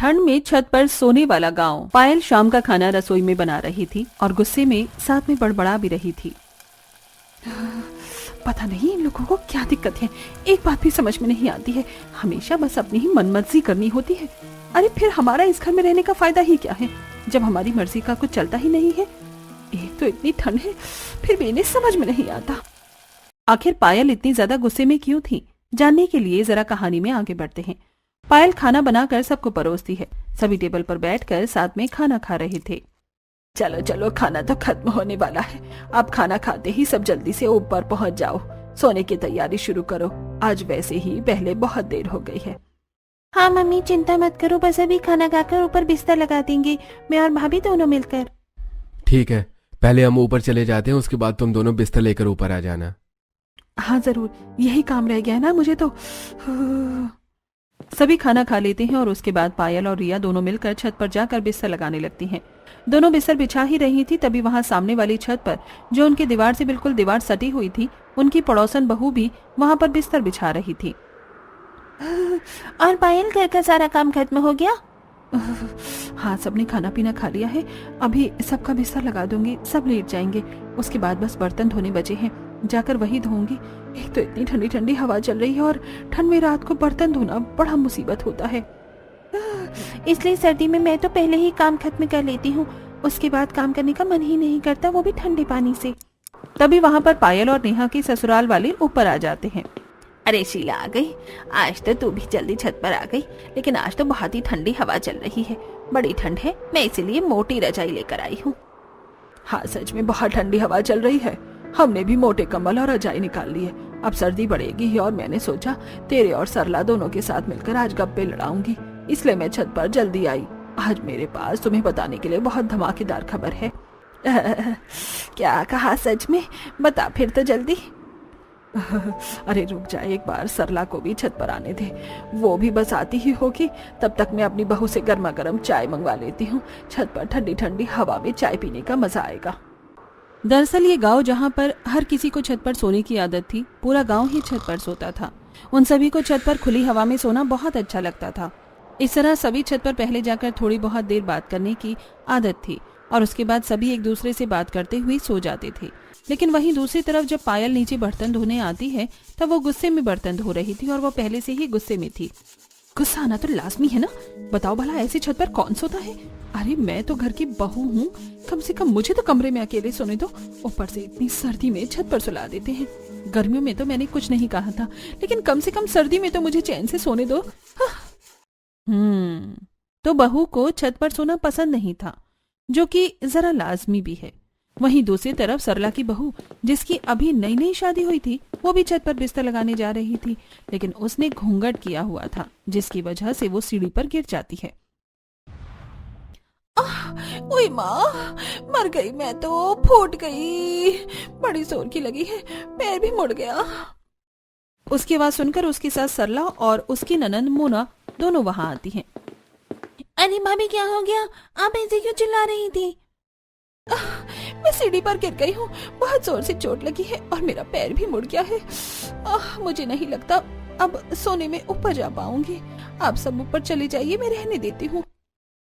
ठंड में छत पर सोने वाला गांव। पायल शाम का खाना रसोई में बना रही थी और गुस्से में साथ में बड़बड़ा भी रही थी। पता नहीं इन लोगों को क्या दिक्कत है, एक बात भी समझ में नहीं आती है, हमेशा बस अपनी ही मनमर्जी करनी होती है। अरे फिर हमारा इस घर में रहने का फायदा ही क्या है जब हमारी मर्जी का कुछ चलता ही नहीं है। एक तो इतनी ठंड है, फिर भी इन्हें समझ में नहीं आता। आखिर पायल इतनी ज्यादा गुस्से में क्यों थी, जानने के लिए जरा कहानी में आगे बढ़ते हैं। पायल खाना बनाकर सबको परोसती है। सभी टेबल पर बैठकर साथ में खाना खा रहे थे। चलो चलो, खाना तो खत्म होने वाला है, अब खाना खाते ही सब जल्दी से ऊपर पहुंच जाओ, सोने की तैयारी शुरू करो, आज वैसे ही पहले बहुत देर हो गई है। हाँ मम्मी, चिंता मत करो, बस अभी खाना खाकर ऊपर बिस्तर लगा देंगे, मैं और भाभी दोनों मिलकर। ठीक है, पहले हम ऊपर चले जाते हैं, उसके बाद तुम दोनों बिस्तर लेकर ऊपर आ जाना। हाँ जरूर, यही काम रह गया है ना मुझे तो। सभी खाना खा लेते हैं और उसके बाद पायल और रिया दोनों मिलकर छत पर जाकर बिस्तर लगाने लगती हैं। दोनों बिस्तर बिछा ही रही थी, तभी वहां सामने वाली छत पर, जो उनकी दीवार से बिल्कुल दीवार सटी हुई थी, उनकी पड़ोसन बहू भी वहां पर बिस्तर बिछा रही थी। और पायल, घर का सारा काम खत्म हो गया? हाँ, सबने खाना पीना खा लिया है, अभी सबका बिस्तर लगा दूंगी, सब लेट जाएंगे, उसके बाद बस बर्तन धोने बचे हैं, जाकर वही धोऊंगी। एक तो इतनी ठंडी ठंडी हवा चल रही है और ठंड में रात को बर्तन धोना बड़ा मुसीबत होता है। इसलिए सर्दी में मैं तो पहले ही काम खत्म कर लेती हूँ, उसके बाद काम करने का मन ही नहीं करता, वो भी ठंडे पानी से। तभी वहाँ पर पायल और नेहा के ससुराल वाले ऊपर आ जाते हैं। अरे शीला आ गई, आज तो तू भी जल्दी छत पर आ गई, लेकिन आज तो बहुत ही ठंडी हवा चल रही है, बड़ी ठंड है, मैं इसीलिए मोटी रजाई लेकर आई हूँ। हाँ सच में बहुत ठंडी हवा चल रही है, हमने भी मोटे कंबल और रजाई निकाल ली है, अब सर्दी बढ़ेगी और मैंने सोचा तेरे और सरला दोनों के साथ मिलकर आज गप्पे लड़ाऊंगी, इसलिए मैं छत पर जल्दी आई। आज मेरे पास तुम्हें बताने के लिए बहुत धमाकेदार खबर है। क्या कहा, सच में? बता फिर तो जल्दी। अरे रुक जा, एक बार सरला को भी छत पर आने दे, वो भी बस आती ही होगी, तब तक मैं अपनी बहू से गर्मा गर्म चाय मंगवा लेती हूँ, छत पर ठंडी ठंडी हवा में चाय पीने का मजा आएगा। दरअसल ये गांव जहाँ पर हर किसी को छत पर सोने की आदत थी, पूरा गांव ही छत पर सोता था। उन सभी को छत पर खुली हवा में सोना बहुत अच्छा लगता था। इस तरह सभी छत पर पहले जाकर थोड़ी बहुत देर बात करने की आदत थी और उसके बाद सभी एक दूसरे से बात करते हुए सो जाते थे। लेकिन वहीं दूसरी तरफ जब पायल नीचे बर्तन धोने आती है तब वो गुस्से में बर्तन धो रही थी और वो पहले से ही गुस्से में थी। गुस्सा आना तो लाजमी है ना, बताओ भला ऐसी छत पर कौन सोता है। अरे मैं तो घर की बहू हूँ, कम से कम मुझे तो कमरे में अकेले सोने दो, ऊपर से इतनी सर्दी में छत पर सुला देते हैं। गर्मियों में तो मैंने कुछ नहीं कहा था, लेकिन कम से कम सर्दी में तो मुझे चैन से सोने दो। तो बहू को छत पर सोना पसंद नहीं था, जो कि जरा लाजमी भी है। वहीं दूसरी तरफ सरला की बहू, जिसकी अभी नई नई शादी हुई थी, वो भी छत पर बिस्तर लगाने जा रही थी, लेकिन उसने घूंघट किया हुआ था, जिसकी वजह से वो सीढ़ी पर गिर जाती है। ओए माँ, मर गई मैं तो, फूट गई, बड़ी जोर की लगी है, पैर भी मुड़ गया। उसकी आवाज सुनकर उसकी सास सरला और उसकी ननंद मोना दोनों वहां आती हैं। अरे भाभी, क्या हो गया? आप ऐसे क्यों चिल्ला रही थी? मैं सीढ़ी पर गिर गई हूँ, बहुत जोर से चोट लगी है और मेरा पैर भी मुड़ गया है। मुझे नहीं लगता अब सोने में ऊपर जा पाऊंगी, आप सब ऊपर चले जाइए, मैं रहने देती हूँ।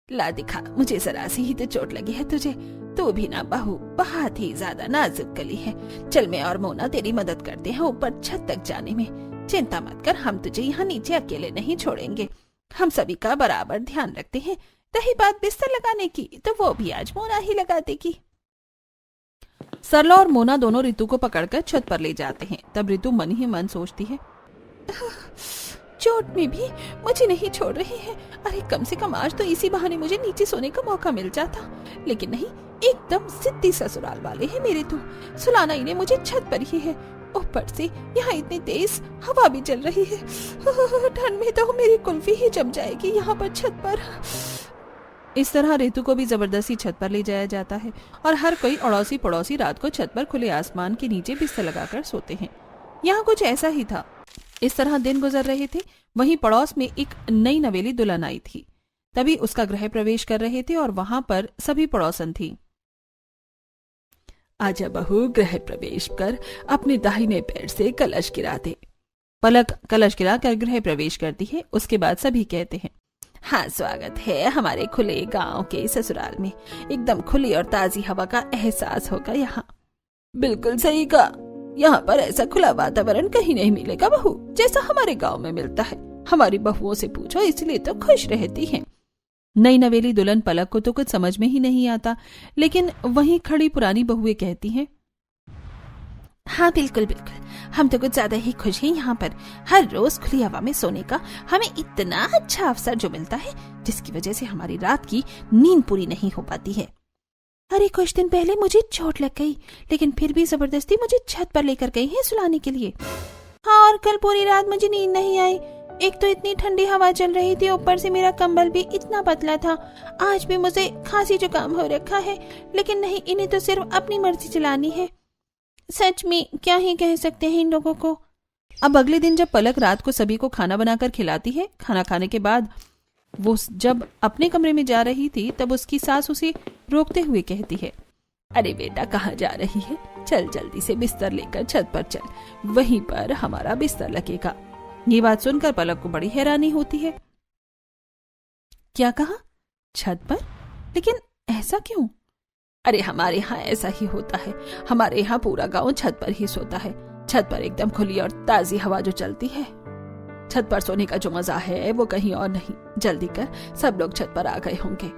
ला दिखा, मुझे जरा सी ही तो चोट लगी है तुझे, तू भी ना बहू बहुत ही ज्यादा नाजुक कली है। चल मैं और मोना तेरी मदद करते हैं ऊपर छत तक जाने में, चिंता मत कर, हम तुझे यहाँ नीचे अकेले नहीं छोड़ेंगे, हम सभी का बराबर ध्यान रखते हैं। रही बात बिस्तर लगाने की, तो वो भी आज मोना ही लगा देगी। सरला और मोना दोनों रितु को पकड़कर छत पर ले जाते हैं। तब रितु मन ही मन सोचती है, चोट में भी मुझे नहीं छोड़ रही है। अरे कम से कम आज तो इसी बहाने मुझे नीचे सोने का मौका मिल जाता, लेकिन नहीं, एकदम जिद्दी ससुराल वाले हैं मेरे तो, सुलाना इन्हें मुझे छत पर ही है, ऊपर से यहाँ इतनी तेज हवा भी चल रही है, ठंड में तो मेरी कुल्फी ही जम जाएगी यहाँ पर छत पर। इस तरह रितु को भी जबरदस्ती छत पर ले जाया जाता है और हर कोई अड़ोसी पड़ोसी रात को छत पर खुले आसमान के नीचे बिस्तर लगाकर सोते हैं। यहाँ कुछ ऐसा ही था। इस तरह दिन गुजर रहे थे। वहीं पड़ोस में एक नई नवेली दुल्हन आई थी। तभी उसका गृह प्रवेश कर रहे थे और वहां पर सभी पड़ोसन थी। आजा बहू, गृह प्रवेश कर अपने दाहिने पैर से कलश गिरा दे। पलक कलश गिरा कर गृह प्रवेश करती है। उसके बाद सभी कहते हैं, हाँ, स्वागत है हमारे खुले गांव के ससुराल में। एकदम खुली और ताजी हवा का एहसास होगा यहाँ। बिल्कुल सही कहा, यहाँ पर ऐसा खुला वातावरण कहीं नहीं मिलेगा बहू, जैसा हमारे गांव में मिलता है। हमारी बहुओं से पूछो, इसलिए तो खुश रहती हैं। नई नवेली दुल्हन पलक को तो कुछ समझ में ही नहीं आता, लेकिन वहीं खड़ी पुरानी बहुएं कहती हैं, हाँ बिल्कुल बिल्कुल, हम तो कुछ ज्यादा ही खुश हैं यहाँ पर। हर रोज खुली हवा में सोने का हमें इतना अच्छा अवसर जो मिलता है, जिसकी वजह से हमारी रात की नींद पूरी नहीं हो पाती है। अरे कुछ दिन पहले मुझे चोट लग गई, लेकिन फिर भी जबरदस्ती मुझे छत पर लेकर गई है सुलाने के लिए। हाँ, और कल पूरी रात मुझे नींद नहीं आई। एक तो इतनी ठंडी हवा चल रही थी, ऊपर से मेरा कंबल भी इतना पतला था। आज भी मुझे खांसी जुकाम हो रखा है, लेकिन नहीं, इन्हें तो सिर्फ अपनी मर्जी चलानी है। सच में क्या ही कह सकते हैं इन लोगों को। अब अगले दिन जब पलक रात को सभी को खाना बनाकर खिलाती है, खाना खाने के बाद वो जब अपने कमरे में जा रही थी, तब उसकी सास उसे रोकते हुए कहती है, अरे बेटा कहाँ जा रही है? चल जल्दी से बिस्तर लेकर छत पर चल, वहीं पर हमारा बिस्तर लगेगा। ये बात सुनकर पलक को बड़ी हैरानी होती है। क्या कहा? छत पर? लेकिन ऐसा क्यों? अरे हमारे यहाँ ऐसा ही होता है। हमारे यहाँ पूरा गांव छत पर ही सोता है। छत पर एकदम खुली और ताजी हवा जो चलती है, छत पर सोने का जो मजा है वो कहीं और नहीं। जल्दी कर, सब लोग छत पर आ गए होंगे।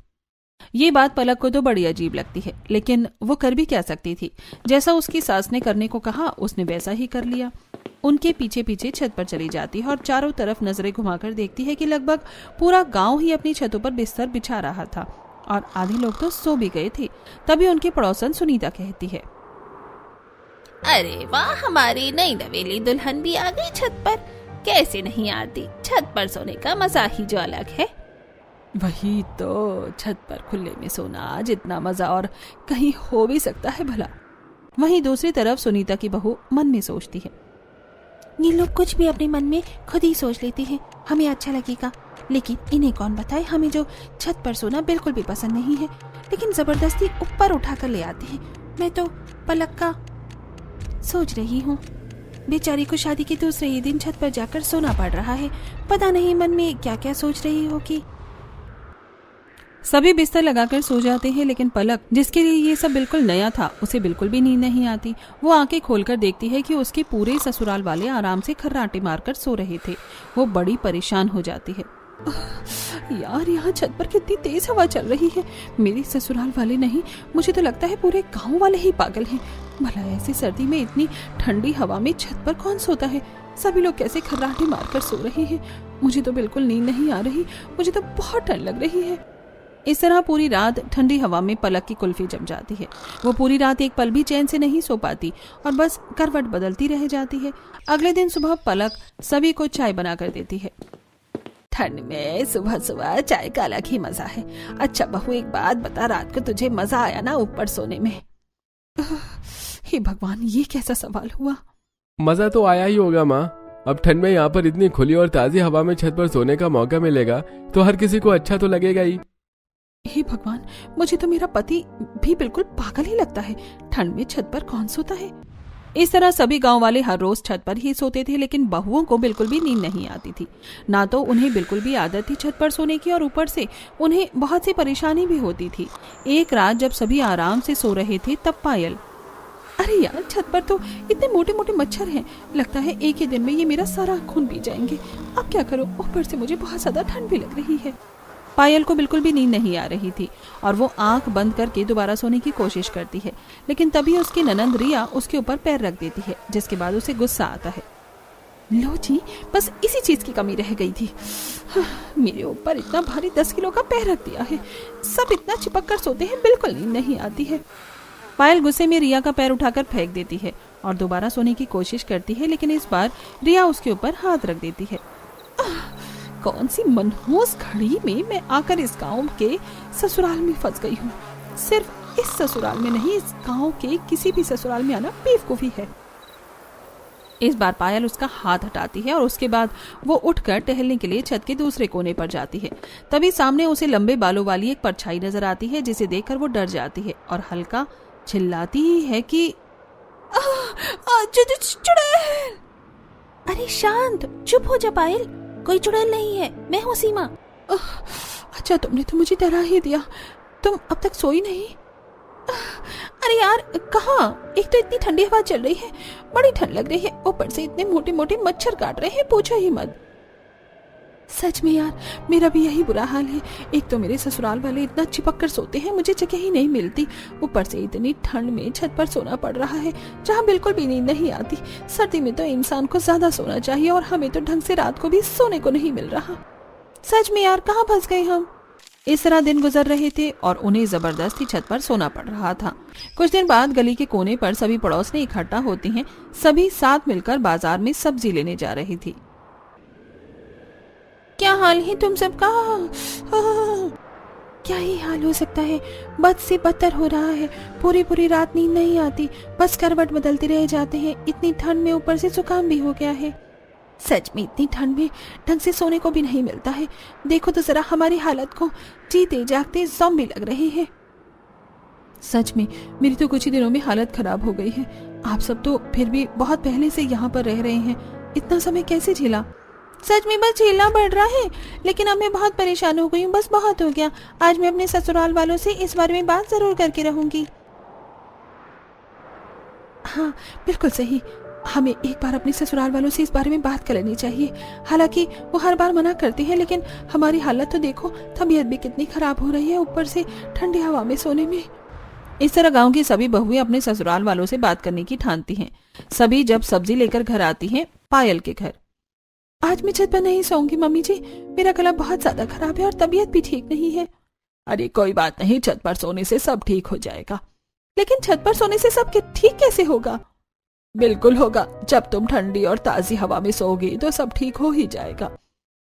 ये बात पलक को तो बड़ी अजीब लगती है, लेकिन वो कर भी क्या सकती थी। जैसा उसकी सास ने करने को कहा, उसने वैसा ही कर लिया। उनके पीछे पीछे छत पर चली जाती है और चारों तरफ नजरें घुमाकर देखती है कि लगभग पूरा गांव ही अपनी छतों पर बिस्तर बिछा रहा था और आधे लोग तो सो भी गए थे। तभी उनकी पड़ोसन सुनीता कहती है, अरे वाह, हमारी नई नवेली दुल्हन भी आ गई छत पर। कैसे नहीं आती? छत पर सोने का मजा ही जो अलग है। वही तो, छत पर खुले में सोना जितना मजा और कहीं हो भी सकता है भला। वहीं दूसरी तरफ सुनीता की बहू मन में सोचती है, ये लोग कुछ भी अपने मन में खुद ही सोच लेते हैं, हमें अच्छा लगेगा, लेकिन इन्हें कौन बताए हमें जो छत पर सोना बिल्कुल भी पसंद नहीं है, लेकिन जबरदस्ती ऊपर उठाकर ले आते हैं। मैं तो पलक का सोच रही हूँ, बेचारी को शादी के दूसरे ही दिन छत पर जाकर सोना पड़ रहा है। पता नहीं मन में क्या क्या सोच रही होगी। सभी बिस्तर लगाकर सो जाते हैं, लेकिन पलक, जिसके लिए ये सब बिल्कुल नया था, उसे बिल्कुल भी नींद नहीं आती। वो आंखें खोलकर देखती है कि उसके पूरे ससुराल वाले आराम से खर्राटे मारकर सो रहे थे। वो बड़ी परेशान हो जाती है। यार, यहाँ छत पर कितनी तेज हवा चल रही है। मेरे ससुराल वाले नहीं, मुझे तो लगता है पूरे गांव वाले ही पागल हैं। भला ऐसी सर्दी में इतनी ठंडी हवा में छत पर कौन सोता है? सभी लोग कैसे खर्राटे मारकर सो रहे हैं? मुझे तो बिल्कुल नींद नहीं आ रही, मुझे तो बहुत ठंड लग रही है। इस तरह पूरी रात ठंडी हवा में पलक की कुल्फी जम जाती है। वो पूरी रात एक पल भी चैन से नहीं सो पाती और बस करवट बदलती रह जाती है। अगले दिन सुबह पलक सभी को चाय बनाकर देती है। ठंड में सुबह सुबह चाय का अलग ही मजा है। अच्छा बहू, एक बात बता, रात को तुझे मजा आया ना ऊपर सोने में? हे भगवान, ये कैसा सवाल हुआ? मजा तो आया ही होगा माँ। अब ठंड में यहाँ पर इतनी खुली और ताजी हवा में छत पर सोने का मौका मिलेगा तो हर किसी को अच्छा तो लगेगा ही। हे भगवान, मुझे तो मेरा पति भी बिल्कुल पागल ही लगता है। ठंड में छत पर कौन सोता है? इस तरह सभी गांव वाले हर रोज छत पर ही सोते थे, लेकिन बहुओं को बिल्कुल भी नींद नहीं आती थी। ना तो उन्हें बिल्कुल भी आदत थी छत पर सोने की, और ऊपर से उन्हें बहुत सी परेशानी भी होती थी। एक रात जब सभी आराम से सो रहे थे, तब पायल, अरे यार, छत पर तो इतने मोटे मोटे मच्छर हैं, लगता है एक ही दिन में ये मेरा सारा खून पी जाएंगे। अब क्या करूं? ऊपर से मुझे बहुत ज्यादा ठंड भी लग रही है। पायल को बिल्कुल भी नींद नहीं आ रही थी और वो आंख बंद करके दोबारा सोने की कोशिश करती है, लेकिन तभी उसकी ननंद रिया उसके ऊपर पैर रख देती है, जिसके बाद उसे गुस्सा आता है। लो जी, बस इसी चीज की कमी रह गई थी। मेरे ऊपर इतना भारी 10 किलो का पैर रख दिया है। सब इतना चिपक कर सोते हैं, बिल्कुल नींद नहीं आती है। पायल गुस्से में रिया का पैर उठाकर फेंक देती है और दोबारा सोने की कोशिश करती है, लेकिन इस बार रिया उसके ऊपर हाथ रख देती है। कौन सी मनहूस घड़ी में मैं आकर इस गांव के ससुराल में फंस गई हूँ। सिर्फ इस ससुराल में नहीं, इस गांव के किसी भी ससुराल में आना बेवकूफी है। इस बार पायल उसका हाथ हटाती है और उसके बाद वो उठकर टहलने के लिए छत के दूसरे कोने पर जाती है। तभी सामने उसे लंबे बालों वाली एक परछाई नजर आती है, जिसे देखकर वो डर जाती है और हल्का चिल्लाती ही है कि चुड़ैल। अरे शांत, चुप हो जा पायल, कोई चुड़ैल नहीं है, मैं हूँ सीमा। अच्छा तुमने तो मुझे डरा ही दिया। तुम अब तक सोई नहीं? अरे यार कहाँ, एक तो इतनी ठंडी हवा चल रही है, बड़ी ठंड लग रही है, ऊपर से इतने मोटे मोटे मच्छर काट रहे हैं, पूछो ही मत। सच में यार मेरा भी यही बुरा हाल है। एक तो मेरे ससुराल वाले इतना चिपक कर सोते हैं, मुझे जगह ही नहीं मिलती। ऊपर से इतनी ठंड में छत पर सोना पड़ रहा है जहाँ बिल्कुल भी नींद नहीं आती। सर्दी में तो इंसान को ज्यादा सोना चाहिए और हमें तो ढंग से रात को भी सोने को नहीं मिल रहा। सच में यार कहाँ फंस गए हम। इस तरह दिन गुजर रहे थे और उन्हें जबरदस्ती छत पर सोना पड़ रहा था। कुछ दिन बाद गली के कोने पर सभी पड़ोसनी इकट्ठा होती हैं। सभी साथ मिलकर बाजार में सब्जी लेने जा रही थी। क्या हाल है तुम सबका? क्या ही हाल हो सकता है, बद से बदतर हो रहा है। पूरी पूरी रात नींद नहीं आती, बस करवट बदलते रह जाते हैं। इतनी ठंड में ऊपर से जुकाम भी हो गया है। सच में इतनी ठंड में ढंग से सोने को भी नहीं मिलता है। देखो तो जरा हमारी हालत को, जीते जागते ज़ॉम्बी लग रहे हैं। सच में मेरी तो कुछ ही दिनों में हालत खराब हो गई है। आप सब तो फिर भी बहुत पहले से यहाँ पर रह रहे हैं, इतना समय कैसे झेला? सच में बस झेलना पड़ रहा है, लेकिन अब मैं बहुत परेशान हो गई हूँ। बस बहुत हो गया। आज मैं अपने ससुराल वालों से इस बारे में बात जरूर करके रहूंगी। हाँ बिल्कुल सही, हमें एक बार अपने ससुराल वालों से इस बारे में बात कर लेनी चाहिए। हालांकि वो हर बार मना करते हैं, लेकिन हमारी हालत तो देखो, तबीयत भी कितनी खराब हो रही है, ऊपर से ठंडी हवा में सोने में। इस तरह गांव की सभी बहुएं अपने ससुराल वालों से बात करने की ठानती हैं। सभी जब सब्जी लेकर घर आती हैं पायल के घर। आज मैं छत पर नहीं सोऊंगी मम्मी जी, मेरा गला बहुत ज्यादा खराब है और तबीयत भी ठीक नहीं है। अरे कोई बात नहीं, छत पर सोने से सब ठीक हो जाएगा। लेकिन छत पर सोने से सब ठीक कैसे होगा? बिल्कुल होगा, जब तुम ठंडी और ताजी हवा में सोओगी तो सब ठीक हो ही जाएगा।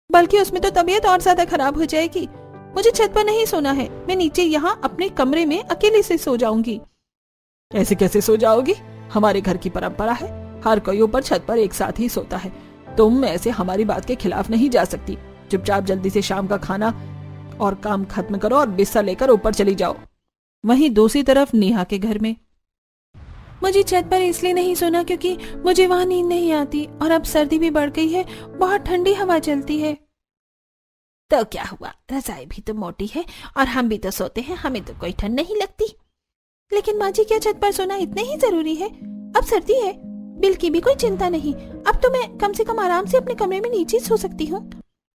बल्कि उसमें तो तबीयत और ज्यादा खराब हो जाएगी। मुझे छत पर नहीं सोना है, मैं नीचे यहाँ अपने कमरे में अकेले से सो जाऊंगी। ऐसे कैसे सो जाओगी? हमारे घर की परंपरा है, हर कोई ऊपर छत पर एक साथ ही सोता है। तुम ऐसे हमारी बात के खिलाफ नहीं जा सकती। चुपचाप जल्दी से शाम का खाना और काम खत्म करो और बिस्तर लेकर ऊपर चली जाओ। वहीं दूसरी तरफ नेहा के घर में, मुझे छत पर इसलिए नहीं सोना क्योंकि मुझे वहाँ नींद नहीं आती और अब सर्दी भी बढ़ गई है, बहुत ठंडी हवा चलती है। तो क्या हुआ, रजाई भी तो मोटी है और हम भी तो सोते हैं, हमें तो कोई ठंड नहीं लगती। लेकिन माँ जी क्या छत पर सोना इतने ही जरूरी है? अब सर्दी है, बिल की भी कोई चिंता नहीं। अब तो मैं कम से कम आराम से अपने कमरे में नीचे सो सकती हूँ।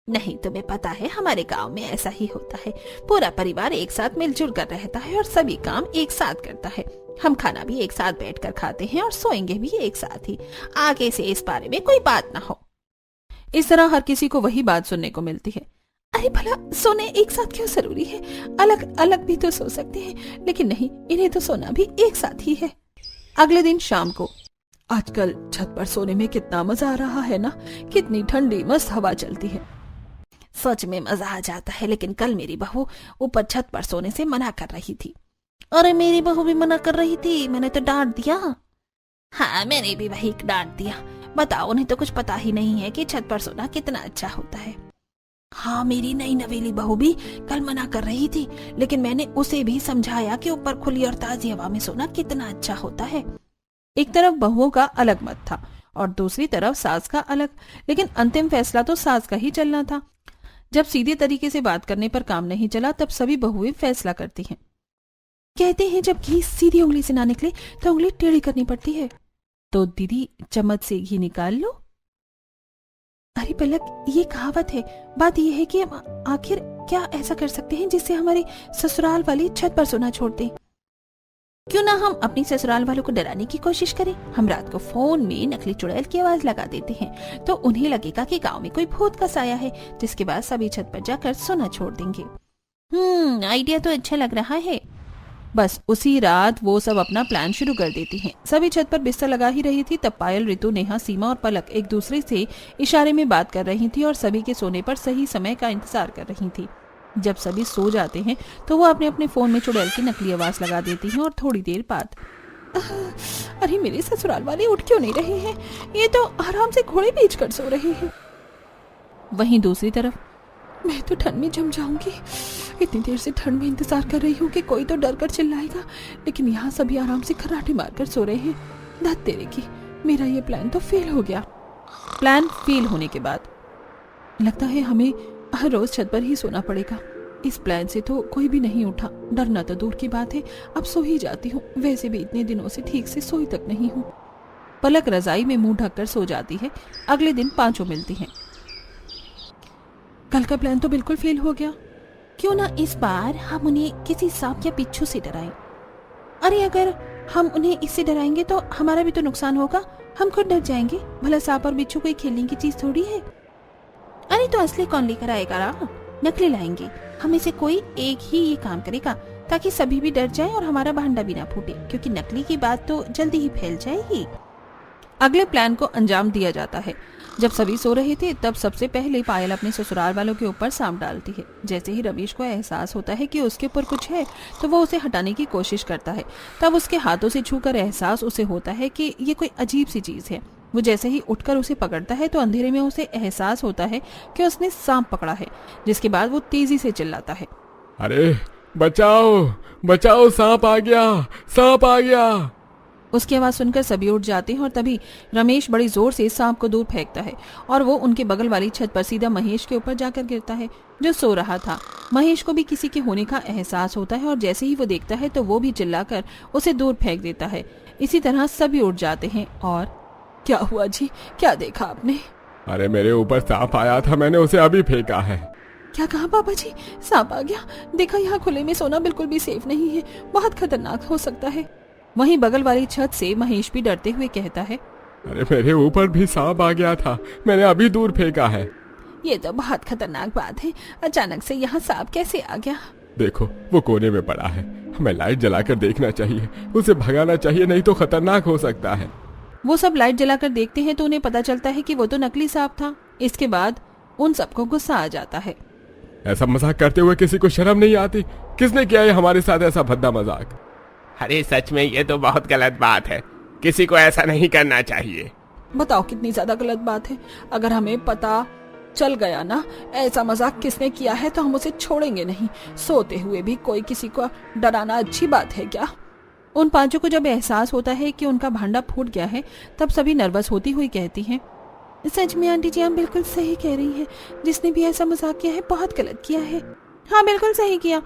नहीं तुम्हें पता है हमारे गांव में ऐसा ही होता है, पूरा परिवार एक साथ मिलजुल कर रहता है और सभी काम एक साथ करता है। हम खाना भी एक साथ बैठकर खाते हैं और सोएंगे भी एक साथ ही। आगे से इस बारे में कोई बात ना हो। इस तरह हर किसी को वही बात सुनने को मिलती है। अरे भला सोने एक साथ क्यों जरूरी है? अलग अलग भी तो सो सकते हैं, लेकिन नहीं, इन्हें तो सोना भी एक साथ ही है। अगले दिन शाम को, आजकल छत पर सोने में कितना मजा आ रहा है ना, कितनी ठंडी मस्त हवा चलती है। सच में मजा आ जाता है, लेकिन कल मेरी बहू ऊपर छत पर सोने से मना कर रही थी। अरे मेरी बहू भी मना कर रही थी, मैंने तो डांट दिया। हाँ मैंने भी वही डांट दिया। बताओ, उन्हें तो कुछ पता ही नहीं है कि छत पर सोना कितना अच्छा होता है। हाँ मेरी नई नवेली बहू भी कल मना कर रही थी, लेकिन मैंने उसे भी समझाया कि ऊपर खुली और ताजी हवा में सोना कितना अच्छा होता है। एक तरफ बहुओं का अलग मत था और दूसरी तरफ सास का अलग, लेकिन अंतिम फैसला तो सास का ही चलना था। जब सीधे तरीके से बात करने पर काम नहीं चला, तब सभी बहुएं फैसला करती हैं। कहते हैं जब घी सीधी उंगली से ना निकले तो उंगली टेढ़ी करनी पड़ती है। तो दीदी चम्मच से घी निकाल लो। अरे पलक, ये कहावत है। बात यह है कि हम आखिर क्या ऐसा कर सकते हैं जिससे हमारे ससुराल वाले छत पर सोना छोड़ दें? क्यों ना हम अपनी ससुराल वालों को डराने की कोशिश करें। हम रात को फोन में नकली चुड़ैल की आवाज लगा देते हैं, तो उन्हें लगेगा कि गांव में कोई भूत का साया है, जिसके बाद सभी छत पर जाकर सोना छोड़ देंगे। आइडिया तो अच्छा लग रहा है। बस उसी रात वो सब अपना प्लान शुरू कर देती हैं। सभी छत पर बिस्तर लगा ही रही थी, तब पायल, ऋतु, नेहा, सीमा और पलक एक दूसरे से इशारे में बात कर रही थी और सभी के सोने पर सही समय का इंतजार कर रही थी। जब सभी सो जाते हैं तो वो अपने अपने फोन में चुड़ैल की नकली आवाज लगा देती हैं और थोड़ी देर बाद, अरे मेरे ससुराल वाले उठ क्यों नहीं रहे हैं? ये तो आराम से घोड़े बेच कर सो रहे हैं। वहीं दूसरी तरफ, मैं तो ठंड में जम जाऊंगी। इतनी देर से ठंड में इंतजार कर रही हूँ कि कोई तो डर कर चिल्लाएगा, लेकिन यहाँ सभी आराम से खर्राटे मारकर सो रहे हैं। धत तेरे की, मेरा ये प्लान तो फेल हो गया। प्लान फेल होने के बाद लगता है हमें हर रोज छत पर ही सोना पड़ेगा। इस प्लान से तो कोई भी नहीं उठा। डरना तो दूर की बात है, अब सो ही जाती हूँ। वैसे भी इतने दिनों से ठीक से सोई तक नहीं हूँ। पलक रजाई में मुंह ढककर सो जाती है। अगले दिन पांचों मिलती हैं। कल का प्लान तो बिल्कुल फेल हो गया। क्यों ना इस बार हम उन्हें किसी सांप या बिच्छू से डराएं। अरे अगर हम उन्हें इससे डराएंगे तो हमारा भी तो नुकसान होगा। हम खुद डर जाएंगे। भला सांप और बिच्छू कोई खेलने की चीज थोड़ी है। अरे तो असली कौन लेकर आएगा रा? नकली लाएंगे। हम इसे कोई एक ही ये काम करेगा ताकि सभी भी डर जाएं और हमारा भांडा भी ना फूटे, क्योंकि नकली की बात तो जल्दी ही फैल जाएगी। अगले प्लान को अंजाम दिया जाता है। जब सभी सो रहे थे तब सबसे पहले पायल अपने ससुराल वालों के ऊपर सांप डालती है। जैसे ही रमेश को एहसास होता है कि उसके ऊपर कुछ है तो वो उसे हटाने की कोशिश करता है। तब उसके हाथों से छूकर एहसास उसे होता है कि ये कोई अजीब सी चीज है। वो जैसे ही उठकर उसे पकड़ता है तो अंधेरे में उसे एहसास होता है कि उसने सांप पकड़ा है। जिसके बाद वो तेजी से चिल्लाता है, अरे बचाओ बचाओ, सांप आ गया, सांप आ गया। उसकी आवाज सुनकर सभी उठ जाते हैं और तभी रमेश बड़ी जोर से सांप को दूर फेंकता है और वो उनके बगल वाली छत पर सीधा महेश के ऊपर जाकर गिरता है, जो सो रहा था। महेश को भी किसी के होने का एहसास होता है और जैसे ही वो देखता है तो वो भी चिल्लाकर उसे दूर फेंक देता है। इसी तरह सभी उठ जाते हैं। और क्या हुआ जी, क्या देखा आपने? अरे मेरे ऊपर सांप आया था, मैंने उसे अभी फेंका है। क्या कहा पापा जी? सांप आ गया? देखा, यहाँ खुले में सोना बिल्कुल भी सेफ नहीं है, बहुत खतरनाक हो सकता है। वहीं बगल वाली छत से महेश भी डरते हुए कहता है, अरे मेरे ऊपर भी सांप आ गया था, मैंने अभी दूर फेंका है। ये तो बहुत खतरनाक बात है, अचानक से यहाँ सांप कैसे आ गया? देखो वो कोने में पड़ा है, हमें लाइट जलाकर देखना चाहिए, उसे भगाना चाहिए, नहीं तो खतरनाक हो सकता है। वो सब लाइट जलाकर देखते हैं तो उन्हें पता चलता है कि वो तो नकली सांप था। इसके बाद उन सबको गुस्सा आ जाता है। ऐसा मजाक करते हुए किसी को शर्म नहीं आती? किसने किया है हमारे साथ ऐसा भद्दा मजाक? अरे सच में ये तो बहुत गलत बात है, किसी को ऐसा नहीं करना चाहिए। बताओ कितनी ज्यादा गलत बात है। अगर हमें पता चल गया ना ऐसा मजाक किसने किया है तो हम उसे छोड़ेंगे नहीं। सोते हुए भी कोई किसी को डराना अच्छी बात है क्या? उन पांचों को जब एहसास होता है कि उनका भांडा फूट गया है तब सभी नर्वस होती हुई कहती हैं, सच में आंटी जी आप बिल्कुल सही कह रही हैं। जिसने भी ऐसा मजाक किया है बहुत गलत किया है। हाँ बिल्कुल सही किया।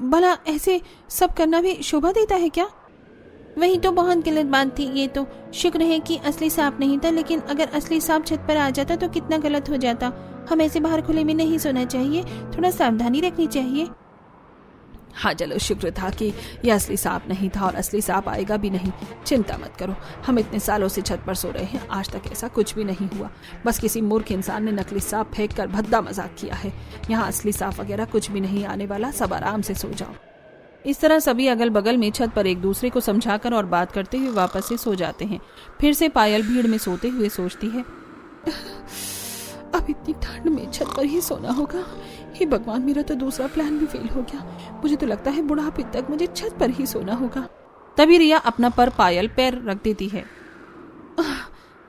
भला ऐसे सब करना भी शोभा देता है क्या? वही तो बहुत गलत बात थी। ये तो शुक्र है कि असली सांप नहीं था, लेकिन अगर असली सांप छत पर आ जाता तो कितना गलत हो जाता। हमें ऐसे बाहर खुले में नहीं सोना चाहिए, थोड़ा सावधानी रखनी चाहिए। हाँ चलो, शुक्र था कि यह असली सांप नहीं था और असली सांप आएगा भी नहीं। चिंता मत करो, हम इतने सालों से छत पर सो रहे हैं, आज तक ऐसा कुछ भी नहीं हुआ। बस किसी मूर्ख इंसान ने नकली सांप फेंक कर भद्दा मजाक किया है। यहाँ असली सांप वगैरह कुछ भी नहीं आने वाला, सब आराम से सो जाओ। इस तरह सभी अगल बगल में छत पर एक दूसरे को समझाकर और बात करते हुए वापस से सो जाते हैं। फिर से पायल भीड़ में सोते हुए सोचती है, अब इतनी ठंड में छत पर ही सोना होगा। हे भगवान, मेरा तो दूसरा प्लान भी फेल हो गया। मुझे तो लगता है बुढ़ापे तक मुझे छत पर ही सोना होगा। तभी रिया अपना पर पायल पैर रख देती है।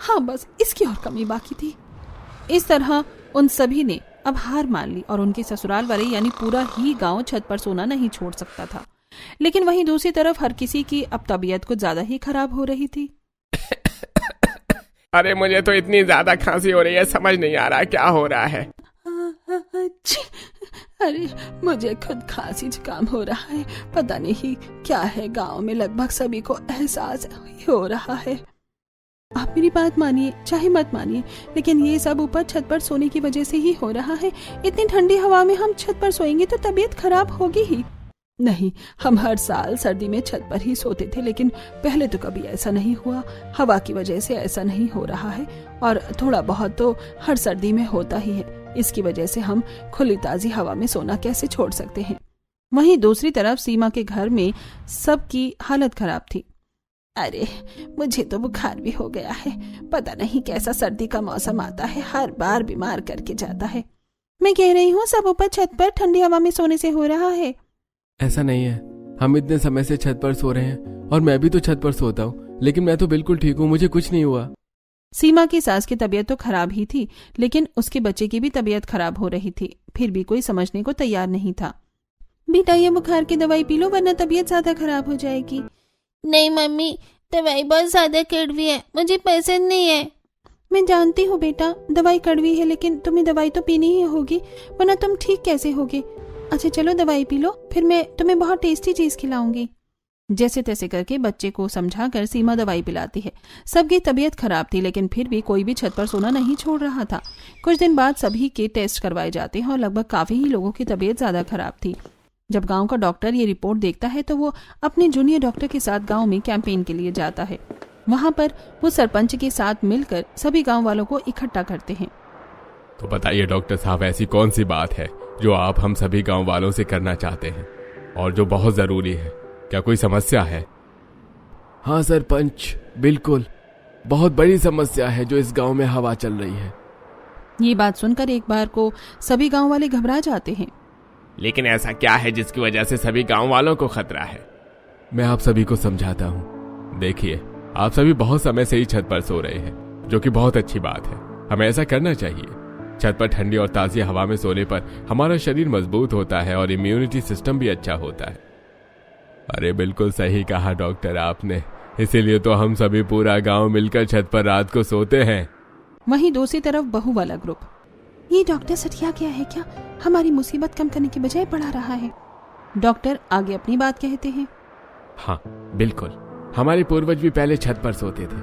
हाँ बस इसकी और कमी बाकी थी। इस तरह उन सभी ने अब हार मान ली और उनके ससुराल वाले यानी पूरा ही गांव छत पर सोना नहीं छोड़ सकता था। लेकिन वहीं दूसरी तरफ हर किसी की अब तबीयत कुछ ज्यादा ही खराब हो रही थी। अरे मुझे तो इतनी ज्यादा खांसी हो रही है, समझ नहीं आ रहा क्या हो रहा है। अरे मुझे खुद खांसी जुकाम हो रहा है, पता नहीं क्या है। गांव में लगभग सभी को एहसास हो रहा है। आप मेरी बात मानिए चाहे मत मानिए, लेकिन ये सब ऊपर छत पर सोने की वजह से ही हो रहा है। इतनी ठंडी हवा में हम छत पर सोएंगे तो तबीयत खराब होगी ही। नहीं, हम हर साल सर्दी में छत पर ही सोते थे, लेकिन पहले तो कभी ऐसा नहीं हुआ। हवा की वजह से ऐसा नहीं हो रहा है और थोड़ा बहुत तो हर सर्दी में होता ही है। इसकी वजह से हम खुली ताजी हवा में सोना कैसे छोड़ सकते हैं। वहीं दूसरी तरफ सीमा के घर में सबकी हालत खराब थी। अरे मुझे तो बुखार भी हो गया है, पता नहीं कैसा सर्दी का मौसम आता है, हर बार बीमार करके जाता है। मैं कह रही हूँ सब ऊपर छत पर ठंडी हवा में सोने से हो रहा है। ऐसा नहीं है, हम इतने समय से छत पर सो रहे हैं और मैं भी तो छत पर सोता हूँ, लेकिन मैं तो बिल्कुल ठीक हूँ, मुझे कुछ नहीं हुआ। सीमा की सास की तबीयत तो खराब ही थी, लेकिन उसके बच्चे की भी तबीयत खराब हो रही थी। फिर भी कोई समझने को तैयार नहीं था। बेटा ये बुखार की दवाई पी लो वरना तबीयत ज्यादा खराब हो जाएगी। नहीं मम्मी, दवाई बहुत ज्यादा कड़वी है, मुझे पसंद नहीं है। मैं जानती हूँ बेटा, दवाई कड़वी है, लेकिन तुम्हें दवाई तो पीनी ही होगी, वरना तुम ठीक कैसे होगे। अच्छा चलो दवाई पी लो, फिर मैं तुम्हें बहुत टेस्टी चीज खिलाऊंगी। जैसे तैसे करके बच्चे को समझाकर सीमा दवाई पिलाती है। सबकी तबीयत खराब थी, लेकिन फिर भी कोई भी छत पर सोना नहीं छोड़ रहा था। कुछ दिन बाद सभी के टेस्ट करवाए जाते हैं और लगभग काफी ही लोगों की तबीयत ज्यादा खराब थी। जब गांव का डॉक्टर ये रिपोर्ट देखता है तो वो अपने जूनियर डॉक्टर के साथ गांव में कैंपेन के लिए जाता है। वहां पर वो सरपंच के साथ मिलकर सभी गांव वालों को इकट्ठा करते हैं। तो बताइए डॉक्टर साहब, ऐसी कौन सी बात है जो आप हम सभी गांव वालों से करना चाहते हैं और जो बहुत जरूरी है? क्या कोई समस्या है? हाँ सरपंच, बिल्कुल बहुत बड़ी समस्या है जो इस गांव में हवा चल रही है। ये बात सुनकर एक बार को सभी गांव वाले घबरा जाते हैं। लेकिन ऐसा क्या है जिसकी वजह से सभी गांव वालों को खतरा है? मैं आप सभी को समझाता हूँ। देखिए, आप सभी बहुत समय से ही छत पर सो रहे हैं, जो कि बहुत अच्छी बात है। हमें ऐसा करना चाहिए। छत पर ठंडी और ताजी हवा में सोने पर हमारा शरीर मजबूत होता है और इम्यूनिटी सिस्टम भी अच्छा होता है। अरे बिल्कुल सही कहा डॉक्टर आपने, इसीलिए तो हम सभी पूरा गांव मिलकर छत पर रात को सोते हैं। वहीं दूसरी तरफ बहू वाला ग्रुप, ये डॉक्टर सटिया गया है क्या? हमारी मुसीबत कम करने की बजाय बढ़ा रहा है। डॉक्टर आगे अपनी बात कहते हैं। हाँ बिल्कुल, हमारे पूर्वज भी पहले छत पर सोते थे,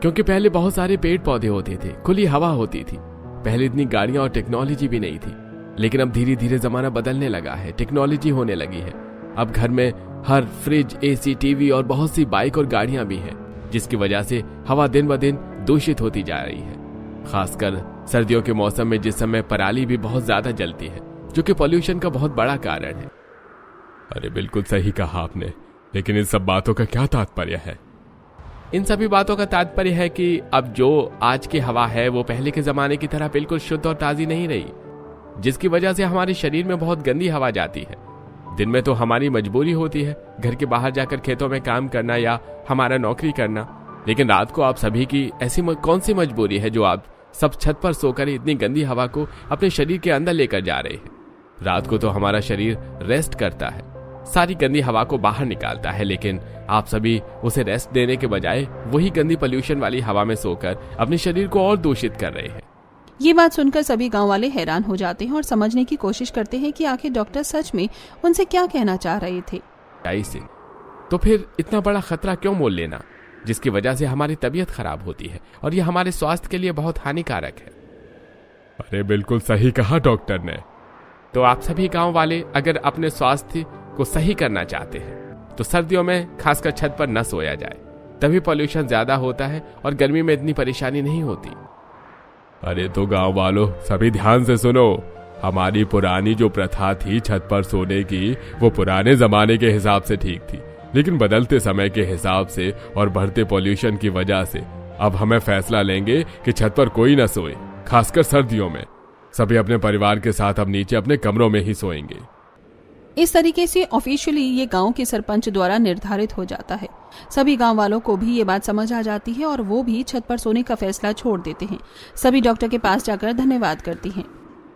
क्योंकि पहले बहुत सारे पेड़ पौधे होते थे, खुली हवा होती थी। पहले इतनी गाड़ियां और टेक्नोलॉजी भी नहीं थी, लेकिन अब धीरे धीरे जमाना बदलने लगा है, टेक्नोलॉजी होने लगी है। अब घर में हर फ्रिज, एसी, टीवी और बहुत सी बाइक और गाड़ियां भी हैं, जिसकी वजह से हवा दिन ब दिन दूषित होती जा रही है। खासकर सर्दियों के मौसम में, जिस समय पराली भी बहुत ज्यादा जलती है, जो कि पॉल्यूशन का बहुत बड़ा कारण है। अरे बिल्कुल सही कहा आपने, लेकिन इन सब बातों का क्या तात्पर्य है? इन सभी बातों का तात्पर्य है कि अब जो आज की हवा है वो पहले के जमाने की तरह बिल्कुल शुद्ध और ताजी नहीं रही, जिसकी वजह से हमारे शरीर में बहुत गंदी हवा जाती है। दिन में तो हमारी मजबूरी होती है घर के बाहर जाकर खेतों में काम करना या हमारा नौकरी करना, लेकिन रात को आप सभी की ऐसी कौन सी मजबूरी है जो आप सब छत पर सोकर इतनी गंदी हवा को अपने शरीर के अंदर लेकर जा रहे हैं? रात को तो हमारा शरीर रेस्ट करता है, सारी गंदी हवा को बाहर निकालता है, लेकिन आप सभी उसे रेस्ट देने के बजाय वही गंदी पोल्यूशन वाली हवा में सोकर अपने शरीर को और दूषित कर रहे हैं। ये बात सुनकर सभी गांव वाले हैरान हो जाते हैं और समझने की कोशिश करते हैं कि आखिर डॉक्टर सच में उनसे क्या कहना चाह रहे थे। ऐसे तो फिर इतना बड़ा खतरा क्यों मोल लेना, जिसकी वजह से हमारी तबीयत खराब होती है और ये हमारे स्वास्थ्य के लिए बहुत हानिकारक है। अरे बिल्कुल सही कहा डॉक्टर ने। तो आप सभी गांव वाले अगर अपने स्वास्थ्य को सही करना चाहते हैं तो सर्दियों में खासकर छत पर न सोया जाए, तभी पॉल्यूशन ज्यादा होता है और गर्मी में इतनी परेशानी नहीं होती। अरे तो गांव वालों सभी ध्यान से सुनो, हमारी पुरानी जो प्रथा थी छत पर सोने की, वो पुराने जमाने के हिसाब से ठीक थी, लेकिन बदलते समय के हिसाब से और बढ़ते पॉल्यूशन की वजह से अब हमें फैसला लेंगे कि छत पर कोई न सोए। खासकर सर्दियों में सभी अपने परिवार के साथ अब नीचे अपने कमरों में ही सोएंगे। इस तरीके से ऑफिशियली ये गांव के सरपंच द्वारा निर्धारित हो जाता है। सभी गांव वालों को भी ये बात समझ आ जाती है और वो भी छत पर सोने का फैसला छोड़ देते हैं। सभी डॉक्टर के पास जाकर धन्यवाद करती हैं।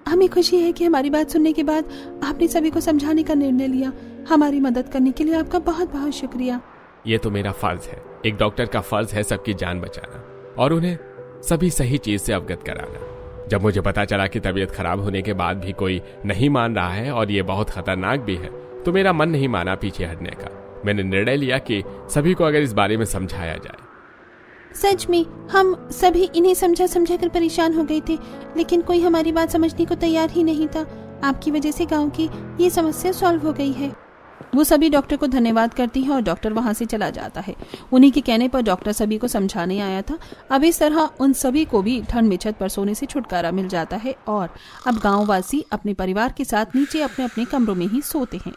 हमें खुशी है कि हमारी बात सुनने के बाद आपने सभी को समझाने का निर्णय लिया। हमारी मदद करने के लिए आपका बहुत बहुत शुक्रिया। ये तो मेरा फर्ज है, एक डॉक्टर का फर्ज है सबकी जान बचाना और उन्हें सभी सही चीज से अवगत कराना। जब मुझे पता चला कि तबीयत खराब होने के बाद भी कोई नहीं मान रहा है और ये बहुत खतरनाक भी है, तो मेरा मन नहीं माना पीछे हटने का। मैंने निर्णय लिया कि सभी को अगर इस बारे में समझाया जाए। सच में हम सभी इन्हें समझा कर परेशान हो गए थे, लेकिन कोई हमारी बात समझने को तैयार ही नहीं था। आपकी वजह से गांव की ये समस्या सॉल्व हो गई है। वो सभी डॉक्टर को धन्यवाद करती हैं और डॉक्टर वहां से चला जाता है। उन्हीं के कहने पर डॉक्टर सभी को समझाने आया था। अब इस तरह उन सभी को भी ठंड में छत पर सोने से छुटकारा मिल जाता है और अब गांववासी अपने परिवार के साथ नीचे अपने अपने कमरों में ही सोते हैं।